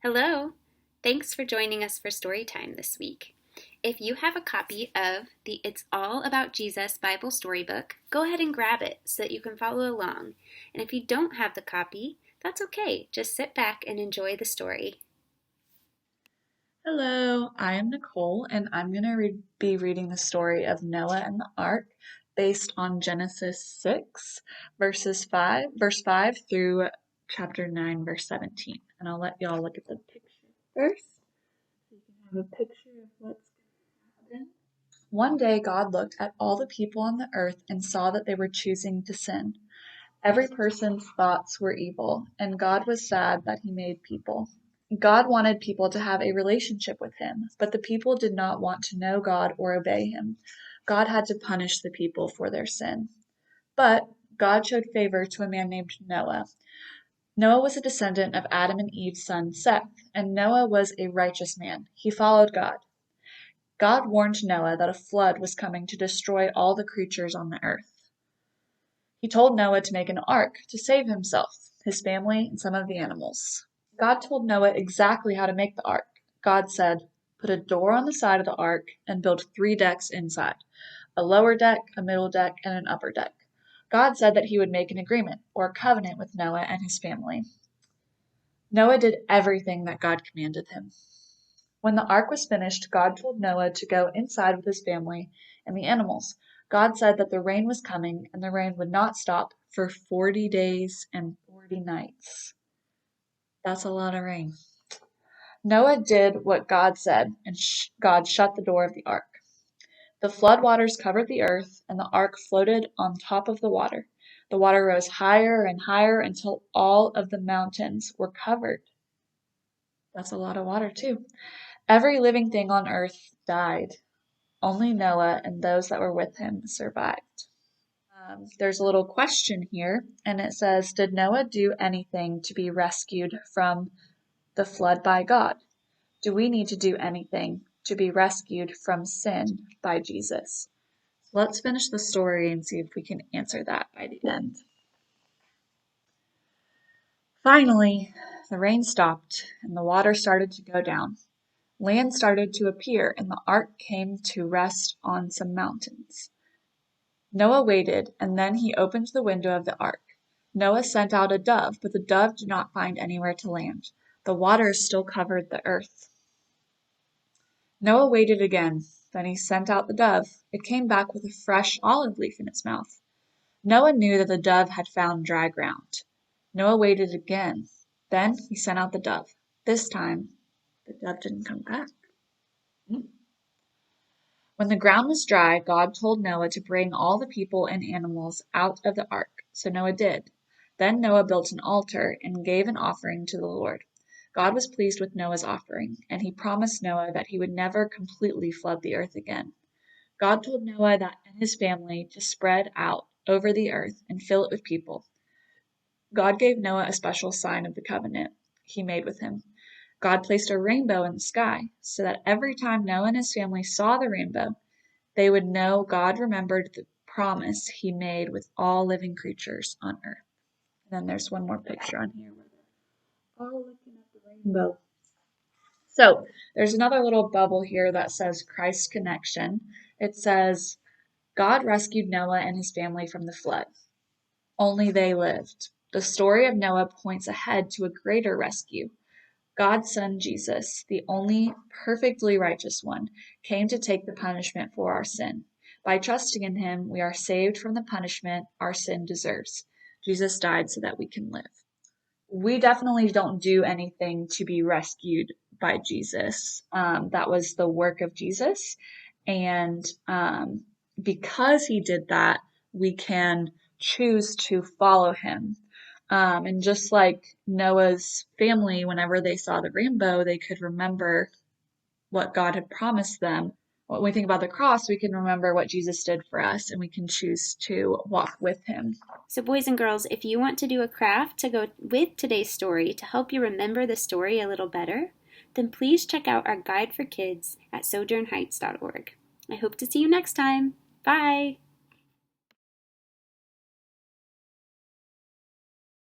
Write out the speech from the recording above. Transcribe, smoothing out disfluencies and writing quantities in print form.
Hello! Thanks for joining us for StoryTime this week. If you have a copy of the It's All About Jesus Bible Storybook, go ahead and grab it so that you can follow along. And if you don't have the copy, that's okay. Just sit back and enjoy the story. Hello, I am Nicole, and I'm going to be reading the story of Noah and the Ark based on Genesis 6, verse 5 through chapter 9, verse 17. And I'll let y'all look at the picture first so you can have a picture of what's going to happen. One day, God looked at all the people on the earth and saw that they were choosing to sin. Every person's thoughts were evil, and God was sad that He made people. God wanted people to have a relationship with Him, but the people did not want to know God or obey Him. God had to punish the people for their sin. But God showed favor to a man named Noah. Noah was a descendant of Adam and Eve's son Seth, and Noah was a righteous man. He followed God. God warned Noah that a flood was coming to destroy all the creatures on the earth. He told Noah to make an ark to save himself, his family, and some of the animals. God told Noah exactly how to make the ark. God said, "Put a door on the side of the ark and build 3 decks inside, a lower deck, a middle deck, and an upper deck." God said that He would make an agreement, or a covenant, with Noah and his family. Noah did everything that God commanded him. When the ark was finished, God told Noah to go inside with his family and the animals. God said that the rain was coming, and the rain would not stop for 40 days and 40 nights. That's a lot of rain. Noah did what God said, and God shut the door of the ark. The flood waters covered the earth, and the ark floated on top of the water. The water rose higher and higher until all of the mountains were covered. That's a lot of water, too. Every living thing on earth died. Only Noah and those that were with him survived. There's a little question here, and it says, did Noah do anything to be rescued from the flood by God? Do we need to do anything to be rescued from sin by Jesus? Let's finish the story and see if we can answer that by the end. Finally, the rain stopped and the water started to go down. Land started to appear and the ark came to rest on some mountains. Noah waited, and then he opened the window of the ark. Noah sent out a dove, but the dove did not find anywhere to land. The waters still covered the earth. Noah waited again. Then he sent out the dove. It came back with a fresh olive leaf in its mouth. Noah knew that the dove had found dry ground. Noah waited again. Then he sent out the dove. This time, the dove didn't come back. When the ground was dry, God told Noah to bring all the people and animals out of the ark. So Noah did. Then Noah built an altar and gave an offering to the Lord. God was pleased with Noah's offering, and He promised Noah that He would never completely flood the earth again. God told Noah and his family to spread out over the earth and fill it with people. God gave Noah a special sign of the covenant He made with him. God placed a rainbow in the sky so that every time Noah and his family saw the rainbow, they would know God remembered the promise He made with all living creatures on earth. And then there's one more picture on here where they're all looking at the rainbow. So there's another little bubble here that says Christ connection. It says, God rescued Noah and his family from the flood. Only they lived. The story of Noah points ahead to a greater rescue. God's Son Jesus, the only perfectly righteous one, came to take the punishment for our sin. By trusting in Him, we are saved from the punishment our sin deserves. Jesus died so that we can live. We definitely don't do anything to be rescued by Jesus. That was the work of Jesus. And because He did that, we can choose to follow Him. And just like Noah's family, whenever they saw the rainbow, they could remember what God had promised them. When we think about the cross, we can remember what Jesus did for us, and we can choose to walk with Him. So boys and girls, if you want to do a craft to go with today's story to help you remember the story a little better, then please check out our guide for kids at sojournheights.org. I hope to see you next time. Bye!